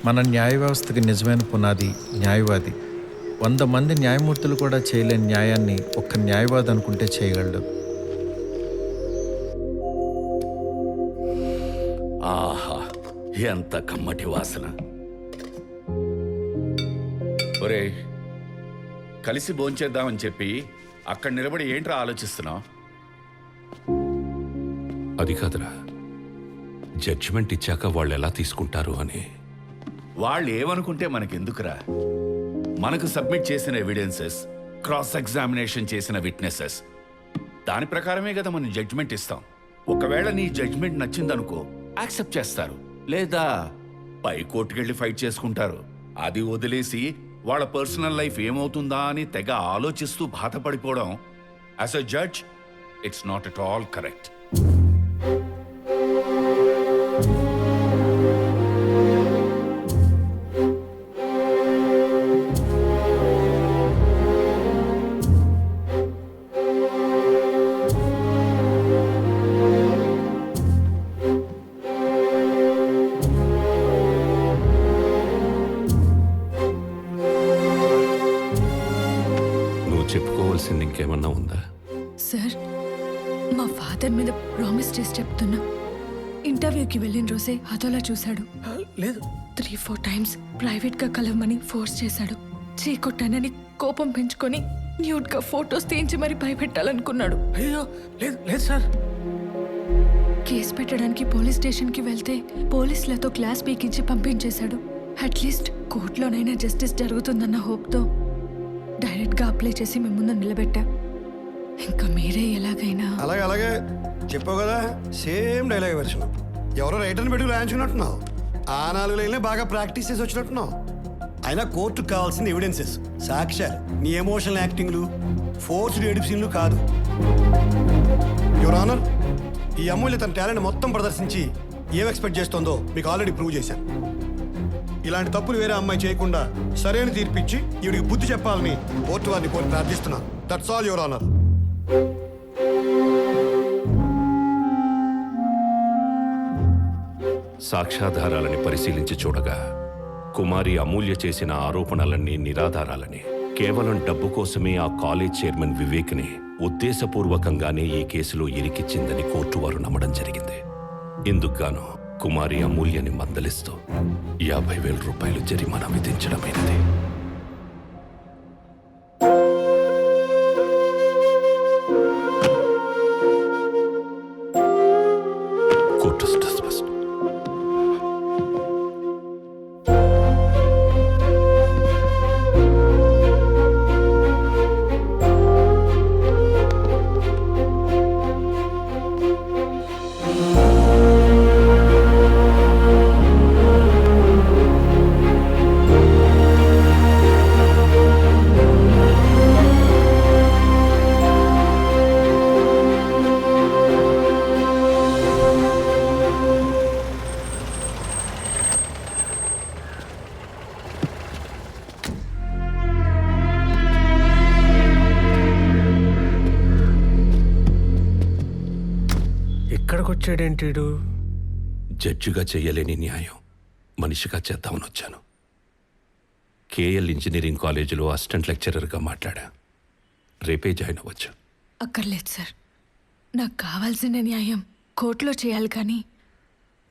మన న్యాయ వ్యవస్థకి నిజమైన పునాది న్యాయవాది. 100 మంది న్యాయమూర్తులు కూడా చేయలేని న్యాయాన్ని ఒక్క న్యాయవాది అనుకుంటే చేయగలడు. ఆహా, ఎంత కమ్మటి వాసన. ఒరే, కలిసి భోంచేద్దామని చెప్పి అక్కడ నిలబడి ఏంట్రా ఆలోచిస్తున్నావు? అది కాదురా, జడ్జిమెంట్ ఇచ్చాక వాళ్ళు ఎలా తీసుకుంటారు అని. వాళ్ళు ఏమనుకుంటే మనకెందుకురా? మనకు సబ్మిట్ చేసిన ఎవిడెన్సెస్, క్రాస్ ఎగ్జామినేషన్ చేసిన విట్నెసెస్, దాని ప్రకారమే కదా మనం జడ్జిమెంట్ ఇస్తాం. ఒకవేళ నీ జడ్జిమెంట్ నచ్చిందనుకో, యాక్సెప్ట్ చేస్తారు, లేదా పై కోర్టుకెళ్ళి ఫైట్ చేసుకుంటారు. అది వదిలేసి వాళ్ళ పర్సనల్ లైఫ్ ఏమవుతుందా అని తెగ ఆలోచిస్తూ బాధపడిపోవడం as a judge it's not at all correct. చెప్పుకోవాల్సింది ఇంకేమన్నా ఉందా? సార్, మా ఫాదర్ మీద ప్రామిస్ చేసి చెప్తున్నా. ఇంటర్వ్యూకి వెళ్ళిన రోజే అదోలా చూశాడు. లేదు, 3-4 టైమ్స్ ప్రైవేట్ గా కలవమని ఫోర్స్ చేశాడు. చీకొట్టానని కోపం పెంచుకొని న్యూడ్ గా ఫోటోస్ తీయించి మరి భయపెట్టాలనుకున్నాడు. అయ్యో లేదు లేదు సార్. కేసు పెట్టడానికి పోలీస్ స్టేషన్ కి వెళ్తే పోలీసులతో క్లాస్ పీకించి పంపించేశాడు. అట్లీస్ట్ కోర్టులోనైనా జస్టిస్ జరుగుతుందన్న హోప్తో డైరెక్ట్ గా అప్లై చేసి మేము ముందు నిలబెట్టా. ఇంకా మీరే ఎలాగైనా. అలాగే అలాగే చెప్పావు కదా, సేమ్ డైలాగ్ వెర్షన్. ఎవరో రైటర్ని పెట్టి రాయించుకున్నట్టున్నావు. ఆ 4 లైన్లే బాగా ప్రాక్టీస్ చేసి వచ్చినట్టున్నావు. అయినా కోర్టుకు కావాల్సిన ఎవిడెన్సెస్, సాక్ష్యాలు, నీ ఎమోషనల్ యాక్టింగ్లు, ఫోర్స్డ్ ఎడిట్ సీన్లు కాదు. యువర్ ఆనర్, ఈ అమూల్య తన టాలెంట్ మొత్తం ప్రదర్శించి ఏం ఎక్స్పెక్ట్ చేస్తుందో మీకు ఆల్రెడీ ప్రూవ్ చేశాను. ఇలాంటి తప్పులు వేరే అమ్మాయి చేయకుండా సరైన తీర్పిచ్చి ఈవిడికి బుద్ధి చెప్పాలని కోర్టు వారిని కోరి ప్రార్థిస్తున్నాను. That's all your honour. సాక్ష్యాధారాలని పరిశీలించి చూడగా కుమారి అమూల్య చేసిన ఆరోపణలన్నీ నిరాధారాలని, కేవలం డబ్బు కోసమే ఆ కాలేజ్ చైర్మన్ వివేక్ని ఉద్దేశపూర్వకంగానే ఈ కేసులో ఇరికిచ్చిందని కోర్టు వారు నమ్మడం జరిగింది. ఇందుకుగాను కుమారి అమూల్యని మందలిస్తూ 50,000 రూపాయలు జరిమానా విధించడమైనది. Court dismissed. ఎక్కడికి వచ్చాడేంటీడు? జడ్జిగా చెయ్యలేని న్యాయం మనిషిగా చేద్దామని వచ్చాను. కేఎల్ ఇంజనీరింగ్ కాలేజీలో అసిస్టెంట్ లెక్చరర్గా మాట్లాడా. రేపే జాయిన్ అవ్వచ్చు. అక్కర్లేదు సార్, నాకు కావాల్సిన న్యాయం కోర్టులో చేయాలి, కానీ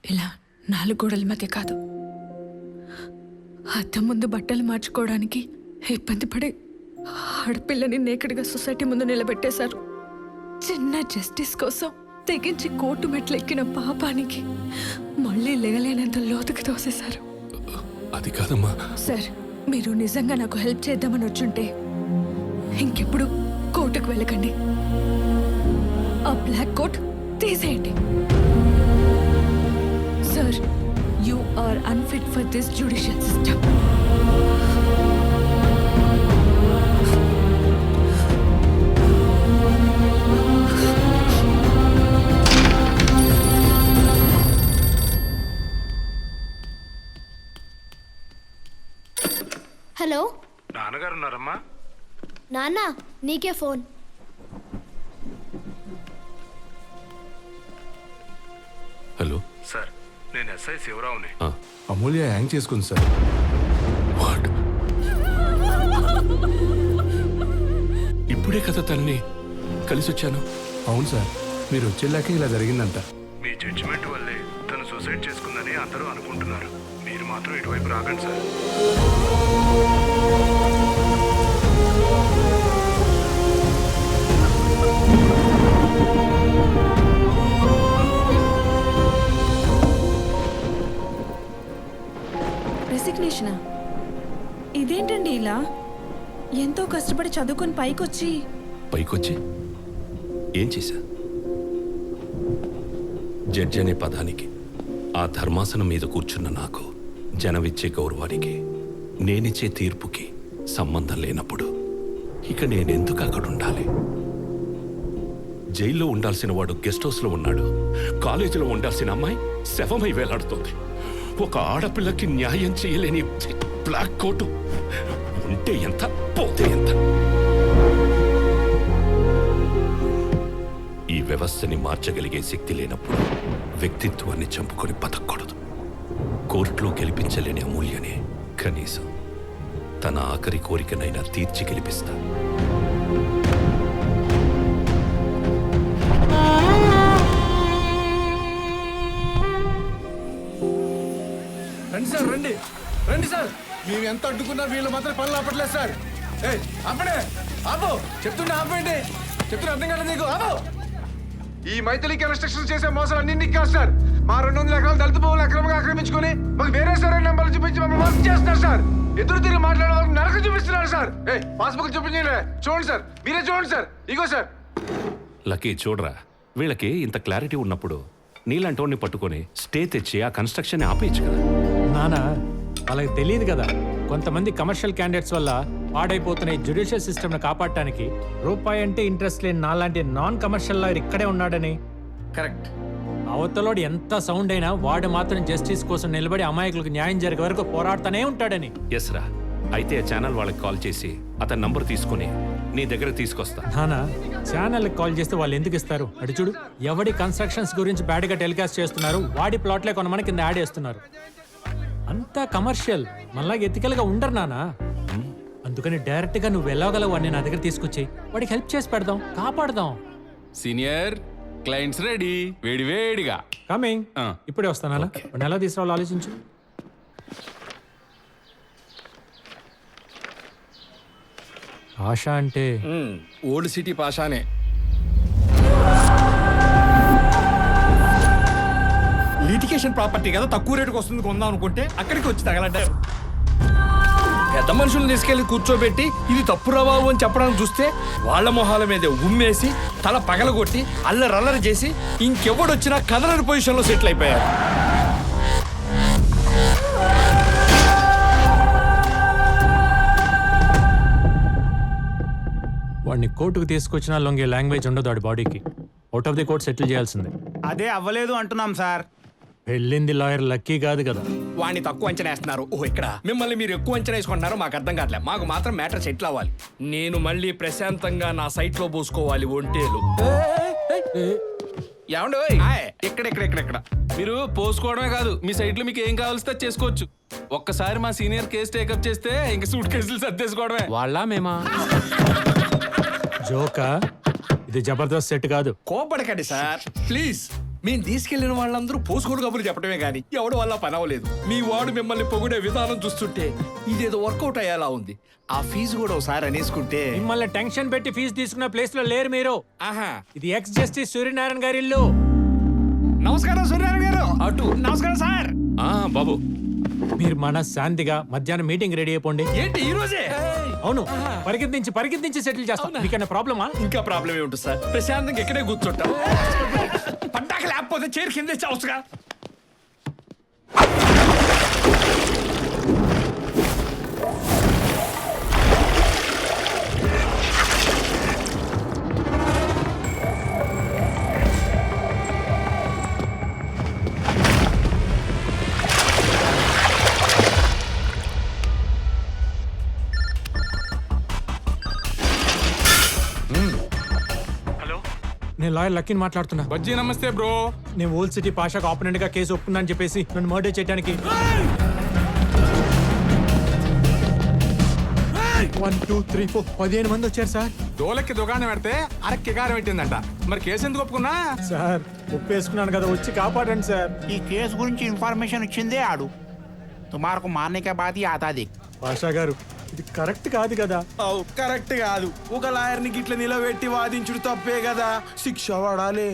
ఇలా 4 గోడల మధ్య కాదు. అద్దం ముందు బట్టలు మార్చుకోవడానికి ఇబ్బంది పడే ఆడపిల్లని నేకడిగా సొసైటీ ముందు నిలబెట్టేశారు. చిన్న జస్టిస్ కోసం తెగించి కోర్టు మెట్లు ఎక్కిన పాపానికి మళ్ళీ లేగలేనంత లోతుకు తోసేశారు. అది కాదమ్మా. సార్, మీరు నిజంగా నాకు హెల్ప్ చేద్దామని వచ్చుంటే ఇంకెప్పుడు కోర్టుకు వెళ్ళకండి. ఆ బ్లాక్ కోట్ తీసేయండి. Sir, you are unfit for this judicial system. Hello, నాన్నగారు ఉన్నారమ్మా? నాన్న నీకే ఫోన్. హలో సార్, నేను ఎస్ఐ శివరావుని. ఆ, అమూల్య హ్యాంగ్ చేసుకుంది సార్. వాట్? ఇప్పుడే కదా తన్ని కలిసి వచ్చాను. అవును సార్, మీరు వచ్చేలాకే ఇలా జరిగిందంట. మీ జడ్జిమెంట్ వల్లే తను సూసైడ్ చేసుకుందని అందరూ అనుకుంటున్నారు. మీరు మాత్రం ఇటువైపు రాకండి సార్. రెసిగ్నేషనా? ఇదేంటండి ఇలా? ఎంతో కష్టపడి చదువుకొని పైకొచ్చి పైకొచ్చి ఏం చేశా? జడ్జి అనే పదానికి, ఆ ధర్మాసనం మీద కూర్చున్న నాకు, జనమిచ్చే గౌరవానికి, నేనిచ్చే తీర్పుకి సంబంధం లేనప్పుడు ఇక నేనెందుకు అక్కడ ఉండాలి? జైల్లో ఉండాల్సిన వాడు గెస్ట్ హౌస్లో ఉన్నాడు. కాలేజీలో ఉండాల్సిన అమ్మాయి శవమై వేలాడుతోంది. ఒక ఆడపిల్లకి న్యాయం చేయలేని బ్లాక్ కోటు ఉంటే ఎంత, పోతే ఎంత? ఈ వ్యవస్థని మార్చగలిగే శక్తి లేనప్పుడు వ్యక్తిత్వాన్ని చంపుకొని బతకూడదు. కోర్టులో గెలిపించలేని అమూల్యనే కనీసం తన ఆఖరి కోరికనైనా తీర్చి గెలిపిస్తా. రండి సార్, రండి రండి సార్. మేము ఎంత అడ్డుకున్నా వీళ్ళు మాత్రం పనులు ఆపట్లేదు సార్. ఆపడే, ఆపో చెప్తుండే, ఆపండి చెప్తున్నా, అర్థం కాలేదు నీకు? ఆపో. ఈ మైథిలి కన్స్ట్రక్షన్ చేసే మోసాలు అన్ని నీకు కాదు సార్. మా 200 ఎకరాలు దళిత భూములు అక్రమంగా ఆక్రమించుకొని మాకు వేరే సరైన నెంబర్లు చూపించి మమ్మల్ని మోసం చేస్తున్నారు సార్. ఎదురు తిరిగి మాట్లాడే వాళ్ళకి నరకం చూపిస్తున్నారు సార్. పాస్బుక్ చూపించండి, చూడండి సార్, మీరే చూడండి సార్. ఇగో సార్. లక్కీ చూడరా, వీళ్ళకి ఇంత క్లారిటీ ఉన్నప్పుడు నీలాంటోడిని పట్టుకొని స్టే తెచ్చి ఆ కన్స్ట్రక్షన్ ఆపేయచ్చు కదా. నానా, వాళ్ళకి తెలియదు కదా, కొంతమంది కమర్షియల్ క్యాండిడేట్స్ వల్ల పాడైపోతున్న ఈ జ్యుడిషియల్ సిస్టమ్ని కాపాడటానికి రూపాయి అంటే ఇంట్రెస్ట్ లేని నాలాంటి నాన్ కమర్షియల్ లాయర్ ఇక్కడే ఉన్నాడని. కరెక్ట్. అవతలోడు ఎంత సౌండ్ అయినా వాడు మాత్రం జస్టిస్ కోసం నిలబడి అమాయకులకు న్యాయం జరిగే వరకు పోరాడుతూనే ఉంటాడని. ఎస్ రా, అయితే ఆ ఛానల్ వాళ్ళకి కాల్ చేసి అతని నంబర్ తీసుకుని నీ దగ్గర తీసుకొస్తా. నానా, ఛానల్కి కాల్ చేస్తే వాళ్ళు ఎందుకు ఇస్తారు? అటు చూడు, ఎవడి కన్స్ట్రక్షన్స్ గురించి బ్యాడ్గా టెలికాస్ట్ చేస్తున్నారు, వాడి ప్లాట్లే కొనమని కింద యాడ్ చేస్తున్నారు. అంతా కమర్షియల్, మళ్ళా ఎథికల్గా ఉండరు నానా. అందుకని డైరెక్ట్గా నువ్వు ఎలాగలవు వాడిని నా దగ్గర తీసుకొచ్చి వాడికి హెల్ప్ చేసి పెడదాం, కాపాడదాం. సీనియర్ క్లయింట్స్ రెడీ, వేడివేడిగా కమింగ్. ఇప్పుడే వస్తానా? వాడిని ఎలా తీసుకురావాలో ఆలోచించు. ఆశ అంటే ఓల్డ్ సిటీ పాషానే. లిటికేషన్ ప్రాపర్టీ కదా, తక్కువ రేటుకి వస్తుంది కొందాం అనుకుంటే అక్కడికి వచ్చి తగలంటారు. పెద్ద మనుషులను తీసుకెళ్లి కూర్చోబెట్టి ఇది తప్పురా బాబు అని చెప్పడానికి చూస్తే వాళ్ళ మొహాల మీద ఉమ్మేసి తల పగలగొట్టి అల్లరల్లరి చేసి ఇంకెవడొచ్చినా కదలని పొజిషన్లో సెటిల్ అయిపోయారు. వాడిని కోర్టుకు తీసుకొచ్చినా లొంగే లాంగ్వేజ్ ఉండదు వాడి బాడీకి. Out of the court settle చేయాల్సిందే. అదే అవ్వలేదు అంటున్నాం సార్. వెళ్ళింది లాయర్ లక్కీ కాదు కదా. వాడిని తక్కువ అంచనా వేస్తున్నారు. ఓహో, ఇక్కడ మిమ్మల్ని మీరు ఎక్కువ అంచనా వేసుకుంటున్నారో మాకు అర్థం కావట్లేదు. మాకు మాత్రం మ్యాటర్ సెటిల్ అవ్వాలి. నేను మళ్ళీ ప్రశాంతంగా నా సైట్ లో పోసుకోవాలి ఒంటేలు. ఏమండో ఇక్కడ మీరు పోసుకోవడమే కాదు, మీ సైట్ లో మీకు ఏం కావాల్సి చేసుకోవచ్చు. ఒక్కసారి మా సీనియర్ కేసు టేకప్ చేస్తే ఇంక సూట్ కేసులు సర్దేసుకోవడమే. వాళ్ళ మేమా జోకా? ఇది జబర్దస్త్ సెట్ కాదు. కోపడకండి సార్ ప్లీజ్. మేము తీసుకెళ్లిన వాళ్ళందరూ పోసుకోడు కబుర్లు చెప్పడమే గానీ ఎవడు వల్ల పని అవ్వలేదు. మీ వాడు మిమ్మల్ని పొగిడే విధానం చూస్తుంటే ఇదేదో వర్కౌట్ అయ్యేలా ఉంది. ఆ ఫీజు కూడా ఒకసారి అనేసుకుంటే. మిమ్మల్ని టెన్షన్ పెట్టి ఫీజు తీసుకున్న ప్లేస్ లో లేరు మీరు. ఆహా, ఇది ఎక్స్ జస్టిస్ సూర్యనారాయణ గారి ఇల్లు. నమస్కారం సూర్యనారాయణ గారు. అటు నమస్కారం సార్. బాబు, మీరు మన శాంతిగా మధ్యాహ్నం మీటింగ్ రెడీ అయిపోండి. ఏంటి ఈ రోజే? అవును, పరిగెత్తించి సెటిల్ చేస్తాం. మీకన్నా ప్రాబ్లమా? ఇంకా ప్రాబ్లం ఏముంటుంది సార్, ప్రశాంతంగా ఇక్కడే కూర్చుంటాం. పట్టాక లేకపోతే చైర్ కింద చావుగా. నేను లాయర్ లక్కీని మాట్లాడుతున్నా. బజ్జీ నమస్తే బ్రో. నేను ఓల్డ్ సిటీ పాషాకు ఆపోనెంట్ గా కేసు ఒప్పుకున్నాను చెప్పేసి నన్ను మర్డర్ చేయడానికి 1 2 3 4 15 మంది వచ్చారు సార్. దోలకి దుకాణం పెడితే అరక్కి కారం పెట్టిందంట. మరి కేసు ఎందుకు ఒప్పుకున్నా? సార్ ఒప్పేసుకున్నాను కదా, వచ్చి కాపాడండి సార్. ఈ కేసు గురించి ఇన్ఫర్మేషన్ ఇచ్చిందే ఆడు. తుమారకు మారనే బాధ ఆతాది. పాషా గారు ఇది కరెక్ట్ కాదు కదా. కరెక్ట్ కాదు. ఒక లాయర్ని గిట్ల నిలబెట్టి వాదించుడు తప్పే కదా, శిక్ష పడాలి.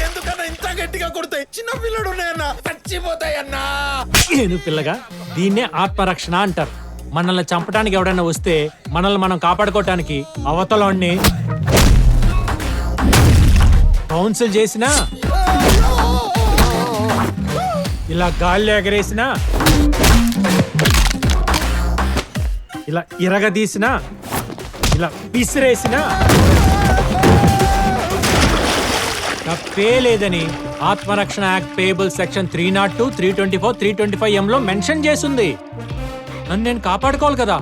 ఎందుకన్నా ఇంత గట్టిగా కొడతాయి? చిన్న పిల్లడు ఉన్నాయన్నా, చచ్చిపోతాయన్నా. నేను పిల్లగా దీన్నే ఆత్మరక్షణ అంటారు. మనల్ని చంపడానికి ఎవడైనా వస్తే మనల్ని మనం కాపాడుకోవటానికి అవతలాన్ని కౌన్సిల్ చేసినా, ఇలా గాల్లో ఎగరేసినా, ఇలా ఇరగదీసినా, ఇలా విసిరేసినా తప్పే లేదని ఆత్మరక్షణ యాక్ట్ పేబుల్ సెక్షన్ 302, 324, 325 లో మెన్షన్ చేసింది. నన్ను నేను కాపాడుకోవాలి కదా,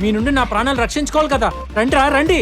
మీ నుండి నా ప్రాణాలు రక్షించుకోవాలి కదా. రండిరా రండి.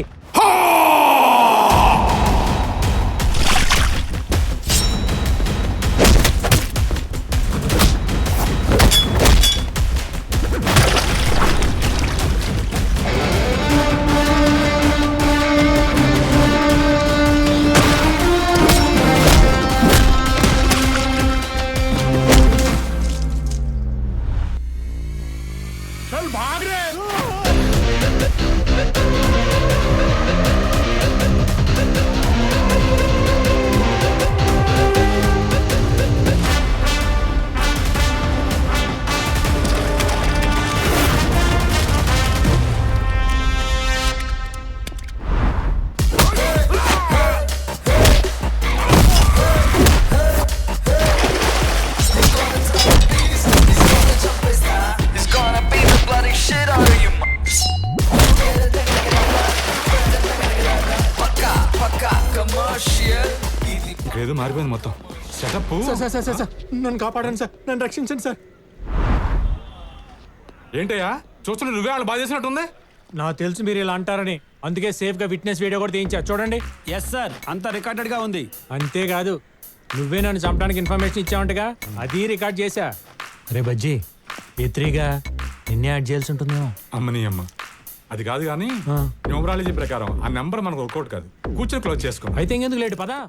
ఏదో మారిపోయింది మొత్తం సెటప్. సార్ నన్ను కాపాడండి సార్, నన్ను రక్షించండి సార్. ఏంటయ్యా చూస్తున్నా, నువ్వే వాళ్ళు బాధ చేసినట్టుంది. నాకు తెలుసు మీరు ఇలా అంటారని, అందుకే సేఫ్ గా విట్నెస్ వీడియో కూడా తీయించా. చూడండి. ఎస్ సార్, అంతా రికార్డెడ్ గా ఉంది. అంతేకాదు నువ్వే నన్ను చంపడానికి ఇన్ఫర్మేషన్ ఇచ్చావంటగా, అది రికార్డ్ చేశా. రే బజ్జీ, ఎత్రీగా నిన్నే యాడ్ చేయాల్సి ఉంటుందేమో. అమ్మని అమ్మ, అది కాదు కానీ న్యూమరాలజీ ప్రకారం ఆ నెంబర్ మనకు వర్కౌట్ కాదు. కూర్చొని క్లోజ్ చేసుకో. అయితే ఇంకెందుకు లేట్ పదా.